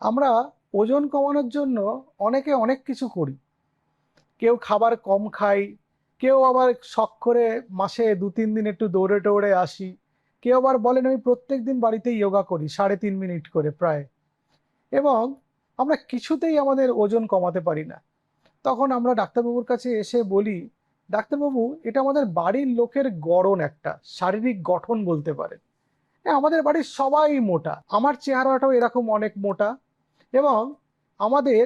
আমরা ওজন কমানোর জন্য অনেকে অনেক কিছু করি। কেউ খাবার কম খাই, কেউ আবার শখ করে মাসে ২-৩ দিন একটু দৌড়ে টৌড়ে আসি। কেউ আবার বলেন আমি প্রত্যেকদিন বাড়িতে যোগা করি ৩.৫ মিনিট করে প্রায়। এবং আমরা কিছুতেই আমাদের ওজন কমাতে পারি না। তখন আমরা ডাক্তারবাবুর কাছে এসে বলি, "ডাক্তারবাবু, এটা আমাদের বাড়ির লোকের গড়ন একটা, শারীরিক গঠন বলতে পারেন। আমাদের বাড়ির সবাই মোটা। আমার চেহারাটাও এরকম অনেক মোটা।" এবং আমাদের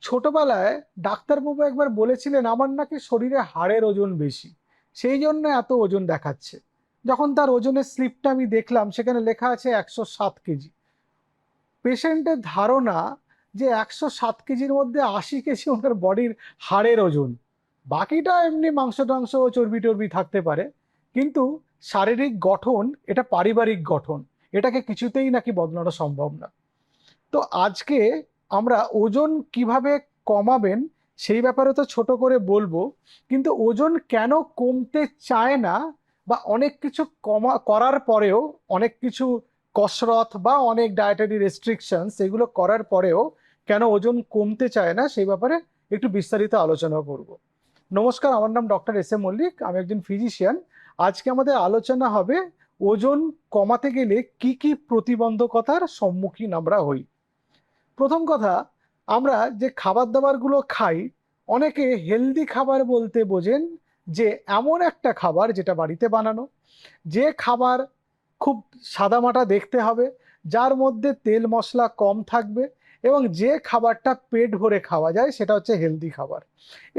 ছোটবেলায় ডাক্তারবাবু একবার বলেছিলেন আমার নাকি শরীরে হাড়ের ওজন বেশি, সেই জন্য এত ওজন দেখাচ্ছে। যখন তার ওজনের স্লিপটা আমি দেখলাম সেখানে লেখা আছে ১০৭ কেজি। পেশেন্টের ধারণা যে ১০৭ কেজির মধ্যে ৮০ কেজি ওনার বডির হাড়ের ওজন, বাকিটা এমনি মাংস টাংস চর্বি টর্বি থাকতে পারে, কিন্তু শারীরিক গঠন এটা পারিবারিক গঠন, এটাকে কিছুতেই নাকি বদলানো সম্ভব না। তো আজকে আমরা ওজন কিভাবে কমাবেন সেই ব্যাপারে তো ছোট করে বলবো, কিন্তু ওজন কেন কমতে চায় না বা অনেক কিছু করার পরেও, অনেক কিছু কসরত বা অনেক ডায়েটারি রেস্ট্রিকশনস এগুলো করার পরেও কেন ওজন কমতে চায় না সেই ব্যাপারে একটু বিস্তারিত আলোচনা করব। নমস্কার, আমার নাম ডক্টর এস এ মল্লিক, আমি একজন ফিজিশিয়ান। আজকে আমাদের আলোচনা হবে ওজন কমাতে গেলে কি কি প্রতিবন্ধকতার সম্মুখীন আমরা হই। প্রথম কথা, আমরা যে খাবার দাবারগুলো খাই, অনেকে হেলদি খাবার বলতে বোঝেন যে এমন একটা খাবার যেটা বাড়িতে বানানো, যে খাবার খুব সাদামাটা দেখতে হবে, যার মধ্যে তেল মশলা কম থাকবে এবং যে খাবারটা পেট ভরে খাওয়া যায় সেটা হচ্ছে হেলদি খাবার।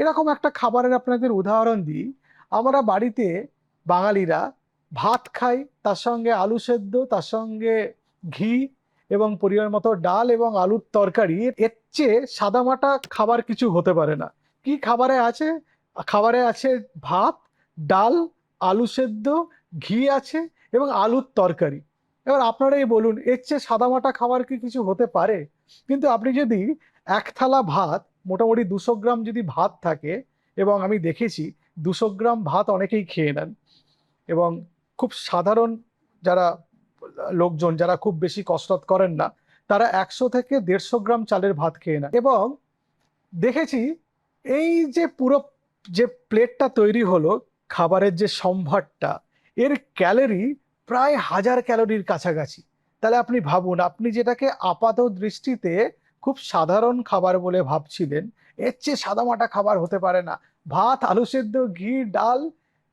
এরকম একটা খাবারের আপনাদের উদাহরণ দিই। আমরা বাড়িতে বাঙালিরা ভাত খাই, তার সঙ্গে আলু সেদ্ধ, তার সঙ্গে ঘি এবং পরিমাণ মতো ডাল এবং আলুর তরকারি। এর চেয়ে সাদামাটা খাবার কিছু হতে পারে না। কি খাবারে আছে? খাবারে আছে ভাত, ডাল, আলু সেদ্ধ, ঘি আছে এবং আলুর তরকারি। এবার আপনারাই বলুন, এর চেয়ে সাদামাটা খাবার কি কিছু হতে পারে? কিন্তু আপনি যদি এক থালা ভাত, মোটামুটি ২০০ গ্রাম যদি ভাত থাকে, এবং আমি দেখেছি ২০০ গ্রাম ভাত অনেকেই খেয়ে নেন, এবং খুব সাধারণ যারা লোকজন যারা খুব বেশি কসরত করেন না, তারা ১০০ থেকে ১৫০ গ্রাম চালের ভাত খেয়ে নেন। এবং দেখেছি এই যে পুরো যে প্লেটটা তৈরি হলো, খাবারের যে সম্ভারটা, এর ক্যালোরি প্রায় ১০০০ ক্যালোরির কাছাকাছি। তাহলে আপনি ভাবুন, আপনি যেটাকে আপাত দৃষ্টিতে খুব সাধারণ খাবার বলে ভাবছিলেন, এর চেয়ে সাদামাটা খাবার হতে পারে না। ভাত, আলু সেদ্ধ, ঘি, ডাল,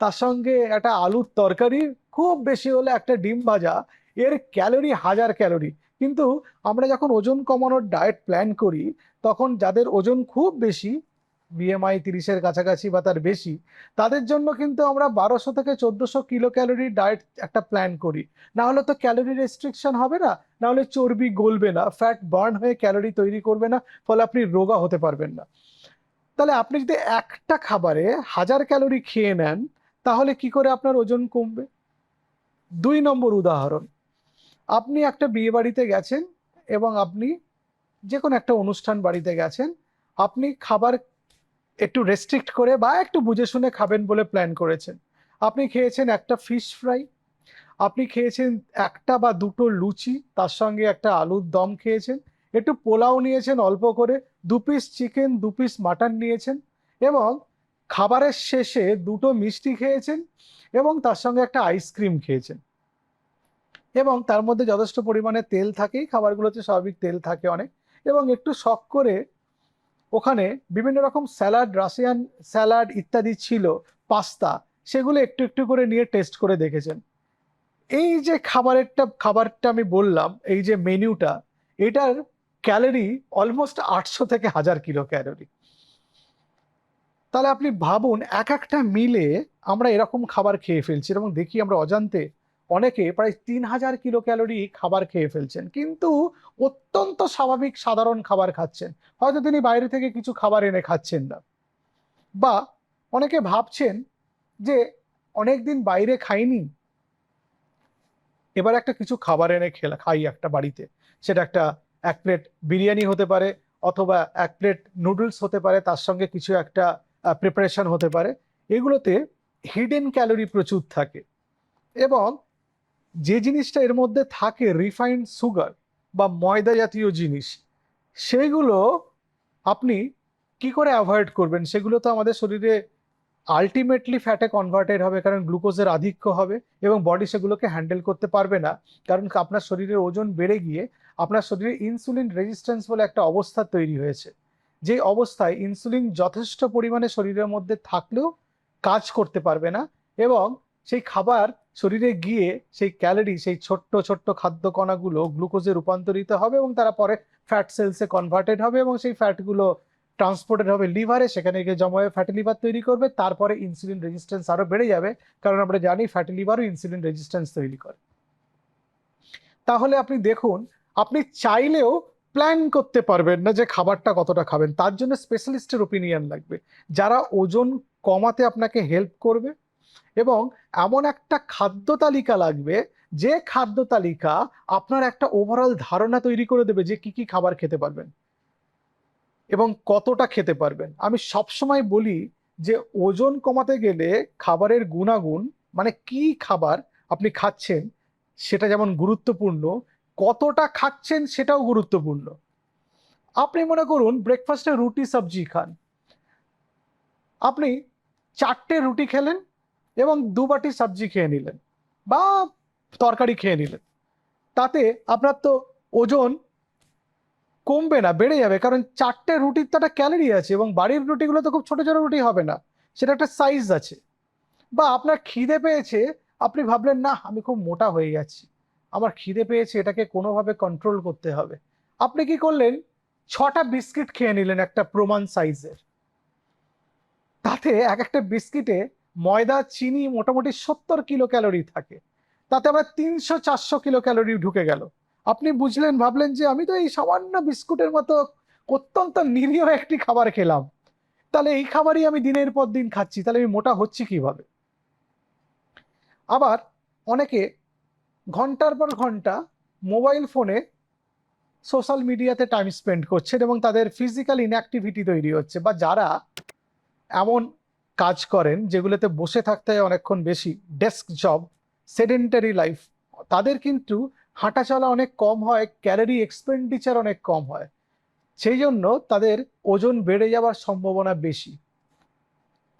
তার সঙ্গে একটা আলুর তরকারি, খুব বেশি হলে একটা ডিম ভাজা, এর ক্যালোরি ১০০০ ক্যালোরি। কিন্তু আমরা যখন ওজন কমানোর ডায়েট প্ল্যান করি, তখন যাদের ওজন খুব বেশি, বিএমআই ৩০-এর কাছাকাছি বা তার বেশি, তাদের জন্য কিন্তু আমরা ১২০০ থেকে ১৪০০ কিলো ক্যালোরি ডায়েট একটা প্ল্যান করি। না হলে তো ক্যালোরি রেস্ট্রিকশন হবে না, না হলে চর্বি গলবে না, ফ্যাট বার্ন হয়ে ক্যালোরি তৈরি করবে না, ফলে আপনি রোগা হতে পারবেন না। তাহলে আপনি যদি একটা খাবারে ১০০০ ক্যালোরি খেয়ে নেন, তাহলে কি করে আপনার ওজন কমবে? ২ নম্বর উদাহরণ, আপনি একটা বিয়ে বাড়িতে গেছেন এবং আপনি যে কোনো একটা অনুষ্ঠান বাড়িতে গেছেন, আপনি খাবার একটু রেস্ট্রিক্ট করে বা একটু বুঝে শুনে খাবেন বলে প্ল্যান করেছেন। আপনি খেয়েছেন একটা ফিশ ফ্রাই, আপনি খেয়েছেন একটা বা দুটো লুচি, তার সঙ্গে একটা আলুর দম খেয়েছেন, একটু পোলাও নিয়েছেন অল্প করে, ২ পিস চিকেন, ২ পিস মাটন নিয়েছেন, এবং খাবারের শেষে দুটো মিষ্টি খেয়েছেন এবং তার সঙ্গে একটা আইসক্রিম খেয়েছেন। এবং তার মধ্যে যথেষ্ট পরিমাণে তেল থাকেই, খাবারগুলোতে স্বাভাবিক তেল থাকে অনেক, এবং একটু শখ করে ওখানে বিভিন্ন রকম স্যালাড, রাশিয়ান স্যালাড ইত্যাদি ছিল, পাস্তা, সেগুলো একটু একটু করে নিয়ে টেস্ট করে দেখেছেন। এই যে খাবারটা আমি বললাম, এই যে মেনুটা, এটার ক্যালোরি অলমোস্ট ৮০০ থেকে ১০০০ কিলো ক্যালোরি। তাহলে আপনি ভাবুন, এক একটা মিলে আমরা এরকম খাবার খেয়ে ফেলছি, এবং দেখি আমরা অজান্তে অনেকে প্রায় ৩০০০ কিলো ক্যালোরি খাবার খেয়ে ফেলছেন, কিন্তু অত্যন্ত স্বাভাবিক সাধারণ খাবার খাচ্ছেন। হয়তো তিনি বাইরে থেকে কিছু খাবার এনে খাচ্ছেন না, বা অনেকে ভাবছেন যে অনেকদিন বাইরে খাইনি, এবার একটা কিছু খাবার এনে খাই একটা বাড়িতে। সেটা একটা ১ প্লেট বিরিয়ানি হতে পারে, অথবা ১ প্লেট নুডলস হতে পারে, তার সঙ্গে কিছু একটা প্রিপারেশন হতে পারে। এগুলোতে হিডেন ক্যালোরি প্রচুর থাকে, এবং যে জিনিসটা এর মধ্যে থাকে রিফাইন্ড সুগার বা ময়দা জাতীয় জিনিস, সেইগুলো আপনি কি করে অ্যাভয়েড করবেন? সেগুলো তো আমাদের শরীরে আলটিমেটলি ফ্যাটে কনভার্টেড হবে, কারণ গ্লুকোজের আধিক্য হবে এবং বডি সেগুলোকে হ্যান্ডেল করতে পারবে না। কারণ আপনার শরীরের ওজন বেড়ে গিয়ে আপনার শরীরে ইনসুলিন রেজিস্ট্যান্স বলে একটা অবস্থা তৈরি হয়েছে, যে অবস্থায় ইনসুলিন যথেষ্ট পরিমাণে শরীরের মধ্যে থাকলেও কাজ করতে পারবে না, এবং সেই খাবার শরীরে গিয়ে সেই ক্যালোরি, সেই ছোট্ট ছোট্ট খাদ্য কণাগুলো গ্লুকোজে রূপান্তরিত হবে এবং তারা পরে ফ্যাট সেলসে কনভার্টেড হবে এবং সেই ফ্যাটগুলো ট্রান্সপোর্টেড হবে লিভারে, সেখানে গিয়ে জমা হয়ে ফ্যাটি লিভার তৈরি করবে, তারপরে ইনসুলিন রেজিস্ট্যান্স আরো বেড়ে যাবে, কারণ আমরা জানি ফ্যাটি লিভারও ইনসুলিন রেজিস্ট্যান্স তৈরি করে। তাহলে আপনি দেখুন, আপনি চাইলেও প্ল্যান করতে পারবেন না যে খাবারটা কতটা খাবেন, তার জন্য স্পেশালিস্টের ওপিনিয়ন লাগবে, যারা ওজন কমাতে আপনাকে হেল্প করবে, এবং এমন একটা খাদ্য তালিকা লাগবে যে খাদ্য তালিকা আপনার একটা ওভারঅল ধারণা তৈরি করে দেবে যে কি কি খাবার খেতে পারবেন এবং কতটা খেতে পারবেন। আমি সবসময় বলি যে ওজন কমাতে গেলে খাবারের গুণাগুণ, মানে কি খাবার আপনি খাচ্ছেন সেটা যেমন গুরুত্বপূর্ণ, কতটা খাচ্ছেন সেটাও গুরুত্বপূর্ণ। আপনি মনে করুন ব্রেকফাস্টে রুটি সবজি খান, আপনি 4টে রুটি খেলেন এবং 2 বাটি সবজি খেয়ে নিলেন বা তরকারি খেয়ে নিলেন, তাতে আপনার তো ওজন কমবে না, বেড়ে যাবে, কারণ 4টে রুটির তো একটা ক্যালোরি আছে এবং বাড়ির রুটিগুলো তো খুব ছোট ছোট রুটি হবে না, সেটা একটা সাইজ আছে। বা আপনার খিদে পেয়েছে, আপনি ভাবলেন না আমি খুব মোটা হয়ে যাচ্ছি, আমার খিদে পেয়েছে, এটাকে কোনোভাবে কন্ট্রোল করতে হবে, আপনি কি করলেন 6টা বিস্কিট খেয়ে নিলেন একটা প্রমাণ সাইজের, তাতে এক একটা বিস্কিটে ময়দা চিনি মোটামুটি 70 কিলো ক্যালোরি থাকে, তাতে আবার 300-400 কিলো ক্যালোরি ঢুকে গেল। আপনি বুঝলেন, ভাবলেন যে আমি তো এই সামান্য বিস্কুটের মতো অত্যন্ত নিরীহ একটি খাবার খেলাম, তাহলে এই খাবারই আমি দিনের পর দিন খাচ্ছি, তাহলে আমি মোটা হচ্ছি কিভাবে? আবার অনেকে ঘন্টার পর ঘন্টা মোবাইল ফোনে সোশ্যাল মিডিয়াতে টাইম স্পেন্ড করছেন এবং তাদের ফিজিক্যাল ইনঅ্যাক্টিভিটি তৈরি হচ্ছে, বা যারা এমন কাজ করেন যেগুলোতে বসে থাকতে হয় অনেকক্ষণ বেশি, ডেস্ক জব, সেডেন্টারি লাইফ, তাদের কিন্তু হাঁটা চলা অনেক কম হয়, ক্যালোরি এক্সপেন্ডিচার অনেক কম হয়, সেই জন্য তাদের ওজন বেড়ে যাওয়ার সম্ভাবনা বেশি।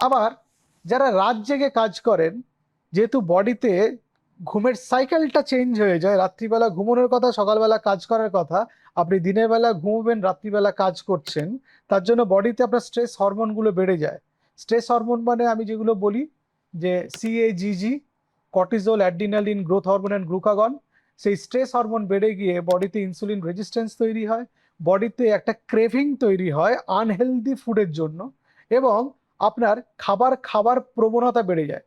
আবার যারা রাত জেগে কাজ করেন, যেহেতু বডিতে ঘুমের সাইকেলটা চেঞ্জ হয়ে যায়, রাত্রিবেলা ঘুমানোর কথা, সকালবেলা কাজ করার কথা, আপনি দিনের বেলা ঘুমবেন, রাত্রিবেলা কাজ করছেন, তার জন্য বডিতে আপনার স্ট্রেস হরমোনগুলো বেড়ে যায়। স্ট্রেস হরমোন মানে আমি যেগুলো বলি যে সিএজিজি, cortisol, adrenaline, growth hormone and glucagon, সেই স্ট্রেস হরমোন বেড়ে গিয়ে বডিতে ইনসুলিন রেজিস্ট্যান্স তৈরি হয়, বডিতে একটা ক্রেভিং তৈরি হয় আনহেলদি ফুডের জন্য, এবং আপনার খাবার প্রবণতা বেড়ে যায়।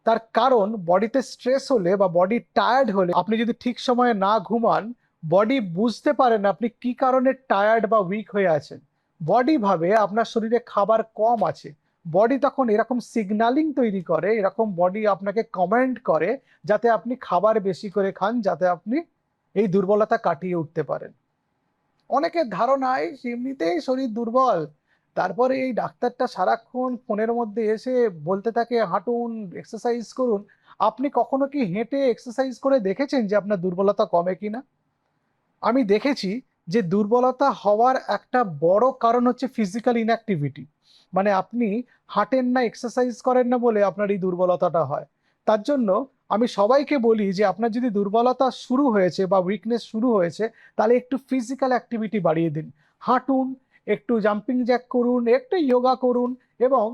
তার কারণ বডিতে স্ট্রেস হলে বা বডি টায়ার্ড হলে আপনি যদি ঠিক সময়ে না ঘুমান, বডি বুঝতে পারে না আপনি কি কারণে টায়ার্ড বা উইক হয়ে আছেন, বডি ভাবে আপনার শরীরে খাবার কম আছে, বডি তখন এরকম সিগন্যালিং তৈরি করে, এরকম বডি আপনাকে কমেন্ট করে যাতে আপনি খাবার বেশি করে খান, যাতে আপনি এই দুর্বলতা কাটিয়ে উঠতে পারেন। অনেকের ধারণায় এমনিতেই শরীর দুর্বল, তারপরে এই ডাক্তারটা সারাক্ষণ ফোনের মধ্যে এসে বলতে থাকে হাঁটুন, এক্সারসাইজ করুন। আপনি কখনো কি হেঁটে এক্সারসাইজ করে দেখেছেন যে আপনার দুর্বলতা কমে কিনা? আমি দেখেছি যে দুর্বলতা হওয়ার একটা বড় কারণ হচ্ছে ফিজিক্যাল ইনঅ্যাক্টিভিটি, মানে আপনি হাঁটেন না, এক্সারসাইজ করেন না বলে আপনার এই দুর্বলতাটা হয়। তার জন্য আমি সবাইকে বলি যে আপনার যদি দুর্বলতা শুরু হয়েছে বা উইকনেস শুরু হয়েছে, তাহলে একটু ফিজিক্যাল অ্যাক্টিভিটি বাড়িয়ে দিন, হাঁটুন, একটু জাম্পিং জ্যাক করুন, একটু যোগা করুন, এবং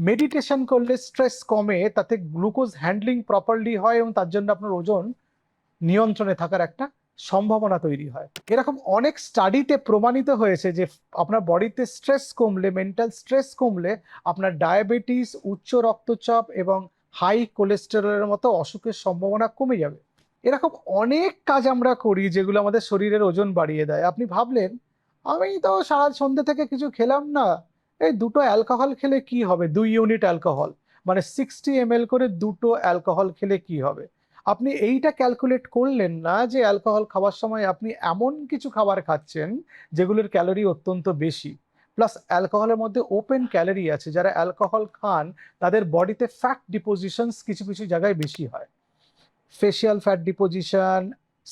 মেডিটেশন করলে স্ট্রেস কমে, তাতে গ্লুকোজ হ্যান্ডলিং প্রপারলি হয় এবং তার জন্য আপনার ওজন নিয়ন্ত্রণে থাকার একটা সম্ভাবনা তৈরি হয়। এরকম অনেক স্টাডিতে প্রমাণিত হয়েছে যে আপনার বডিতে স্ট্রেস কমলে, মেন্টাল স্ট্রেস কমলে আপনার ডায়াবেটিস, উচ্চ রক্তচাপ এবং হাই কোলেস্টেরলের মতো অসুখের সম্ভাবনা কমে যাবে। এরকম অনেক কাজ আমরা করি যেগুলো আমাদের শরীরের ওজন বাড়িয়ে দেয়। আপনি ভাবলেন আমি তো সারা সন্ধ্যে থেকে কিছু খেলাম না, এই 2টো অ্যালকোহল খেলে কি হবে, 2 ইউনিট অ্যালকোহল, মানে 60 ml করে 2টো অ্যালকোহল খেলে কি হবে? আপনি এইটা ক্যালকুলেট করলেন না যে অ্যালকোহল খাওয়ার সময় আপনি এমন কিছু খাবার খাচ্ছেন যেগুলোর ক্যালোরি অত্যন্ত বেশি, প্লাস অ্যালকোহলের মধ্যে ওপেন ক্যালোরি আছে, যারা অ্যালকোহল খান তাদের বডিতে ফ্যাট ডিপোজিশনস কিছু কিছু জায়গায় বেশি হয়, facial fat deposition,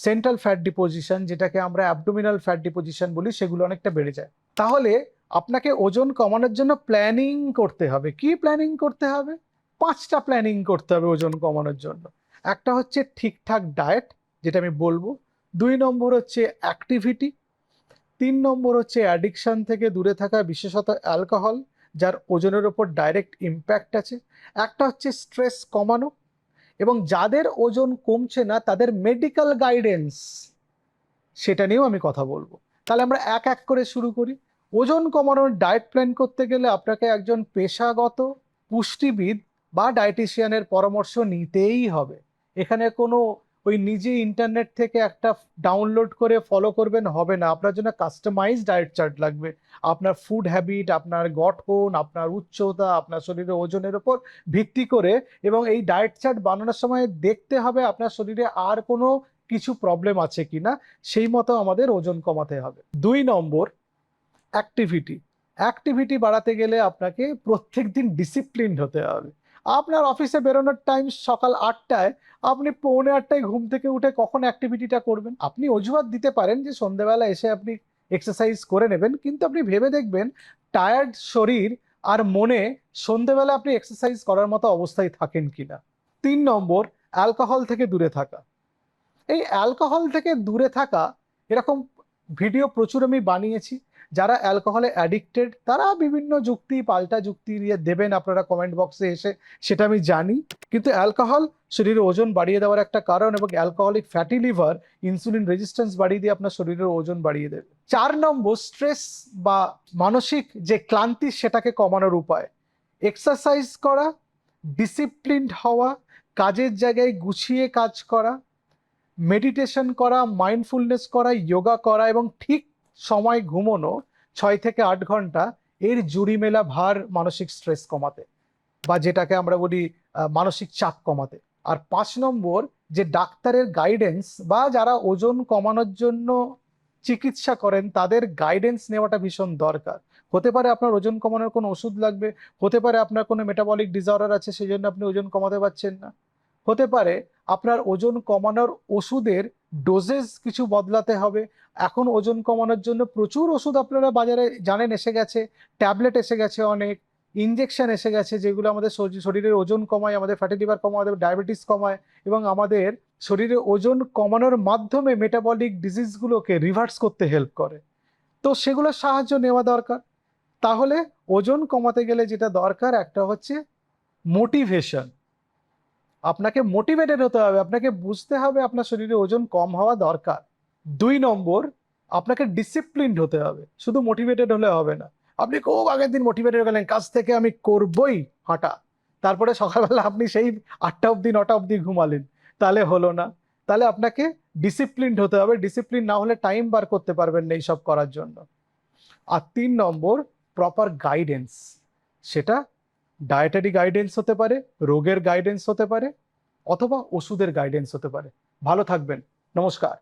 central fat deposition, যেটাকে আমরা অ্যাবডোমিনাল ফ্যাট ডিপোজিশন বলি, সেগুলো অনেকটা বেড়ে যায়। তাহলে আপনাকে ওজন কমানোর জন্য প্ল্যানিং করতে হবে। কি প্ল্যানিং করতে হবে? 5টা প্ল্যানিং করতে হবে ওজন কমানোর জন্য। একটা হচ্ছে ঠিকঠাক ডায়েট, যেটা আমি বলবো। 2 নম্বর হচ্ছে অ্যাক্টিভিটি। 3 নম্বর হচ্ছে অ্যাডিকশন থেকে দূরে থাকা, বিশেষত অ্যালকোহল, যার ওজনের ওপর ডাইরেক্ট ইম্প্যাক্ট আছে। একটা হচ্ছে স্ট্রেস কমানো, এবং যাদের ওজন কমছে না তাদের মেডিকেল গাইডেন্স, সেটা নিয়েও আমি কথা বলবো। তাহলে আমরা এক এক করে শুরু করি। ওজন কমানোর ডায়েট প্ল্যান করতে গেলে আপনাকে একজন পেশাগত পুষ্টিবিদ বা ডায়েটিশিয়ানের পরামর্শ নিতেই হবে। এখানে কোনো ওই নিজে ইন্টারনেট থেকে একটা ডাউনলোড করে ফলো করবেন হবে না। আপনার জন্য কাস্টমাইজ ডায়েট চার্ট লাগবে। আপনার ফুড হ্যাবিট, আপনার গঠন, আপনার উচ্চতা, আপনার শরীরের ওজনের উপর ভিত্তি করে, এবং এই ডায়েট চার্ট বানানোর সময় দেখতে হবে আপনার শরীরে আর কোনো কিছু প্রবলেম আছে কিনা, সেই মতো আমাদের ওজন কমাতে হবে। 2 নম্বর অ্যাক্টিভিটি। অ্যাক্টিভিটি বাড়াতে গেলে আপনাকে প্রত্যেকদিন ডিসিপ্লিনড হতে হবে। আপনার অফিসে বেরোনোর টাইম সকাল 8টায়, আপনি পৌনে 8টায় ঘুম থেকে উঠে কখন অ্যাক্টিভিটিটা করবেন? আপনি অজুহাত দিতে পারেন যে সন্ধ্যেবেলা এসে আপনি এক্সারসাইজ করে নেবেন, কিন্তু আপনি ভেবে দেখবেন টায়ার্ড শরীর আর মনে সন্ধ্যেবেলা আপনি এক্সারসাইজ করার মতো অবস্থায় থাকেন কিনা। 3 নম্বর অ্যালকোহল থেকে দূরে থাকা। এই অ্যালকোহল থেকে দূরে থাকা, এরকম ভিডিও প্রচুর আমি বানিয়েছি। যারা অ্যালকোহলে অ্যাডিক্টেড তারা বিভিন্ন যুক্তি, পাল্টা যুক্তি দিয়ে দেবেন আপনারা কমেন্ট বক্সে এসে, সেটা আমি জানি। কিন্তু অ্যালকোহল শরীরে ওজন বাড়িয়ে দেওয়ার একটা কারণ, এবং alcoholic fatty liver insulin resistance বাড়িয়ে দিয়ে আপনার শরীরের ওজন বাড়িয়ে দেবে। 4 নম্বর স্ট্রেস বা মানসিক যে ক্লান্তি, সেটাকে কমানোর উপায়। এক্সারসাইজ করা, ডিসিপ্লিনড হওয়া, কাজের জায়গায় গুছিয়ে কাজ করা, মেডিটেশন করা, মাইন্ডফুলনেস করা, যোগা করা, এবং ঠিক সময় ঘুমোনো 6 থেকে 8 ঘন্টা, এর জুড়ি মেলা ভার মানসিক স্ট্রেস কমাতে, বা যেটাকে আমরা বলি মানসিক চাপ কমাতে। আর 5 নম্বর, যে ডাক্তারের গাইডেন্স বা যারা ওজন কমানোর জন্য চিকিৎসা করেন তাদের গাইডেন্স নেওয়াটা ভীষণ দরকার। হতে পারে আপনার ওজন কমানোর কোনো ওষুধ লাগবে, হতে পারে আপনার কোনো মেটাবলিক ডিসঅর্ডার আছে সেই জন্য আপনি ওজন কমাতে পারছেন না, হতে পারে আপনার ওজন কমানোর ওষুধের ডোজেস কিছু বদলাতে হবে। এখন ওজন কমানোর জন্য প্রচুর ওষুধ আপনারা বাজারে জানেন এসে গেছে, ট্যাবলেট এসে গেছে, অনেক ইনজেকশন এসে গেছে, যেগুলো আমাদের শরীরের ওজন কমায়, আমাদের ফ্যাটি লিভার কমায়, আমাদের ডায়াবেটিস কমায়, এবং আমাদের শরীরে ওজন কমানোর মাধ্যমে মেটাবলিক ডিজিজগুলোকে রিভার্স করতে হেল্প করে। তো সেগুলোর সাহায্য নেওয়া দরকার। তাহলে ওজন কমাতে গেলে যেটা দরকার, একটা হচ্ছে মোটিভেশন। আপনাকে মোটিভেটেড হতে হবে, আপনাকে বুঝতে হবে আপনার শরীরে ওজন কম হওয়া দরকার। 2 নম্বর, আপনাকে ডিসিপ্লিনড হতে হবে। শুধু মোটিভেটেড হলে হবে না। আপনি খুব আগের দিন মোটিভেটেড গেলেন, কাজ থেকে আমি করবই হাঁটা, তারপরে সকালবেলা আপনি সেই 8টা অবধি 9টা অবধি ঘুমালেন, তাহলে হলো না। তাহলে আপনাকে ডিসিপ্লিনড হতে হবে। ডিসিপ্লিন না হলে টাইম বার করতে পারবেন না এইসব করার জন্য। আর 3 নম্বর, প্রপার গাইডেন্স। সেটা ডায়েটারি গাইডেন্স হতে পারে, রোগের গাইডেন্স হতে পারে, অথবা ওষুধের গাইডেন্স হতে পারে। ভালো থাকবেন। নমস্কার।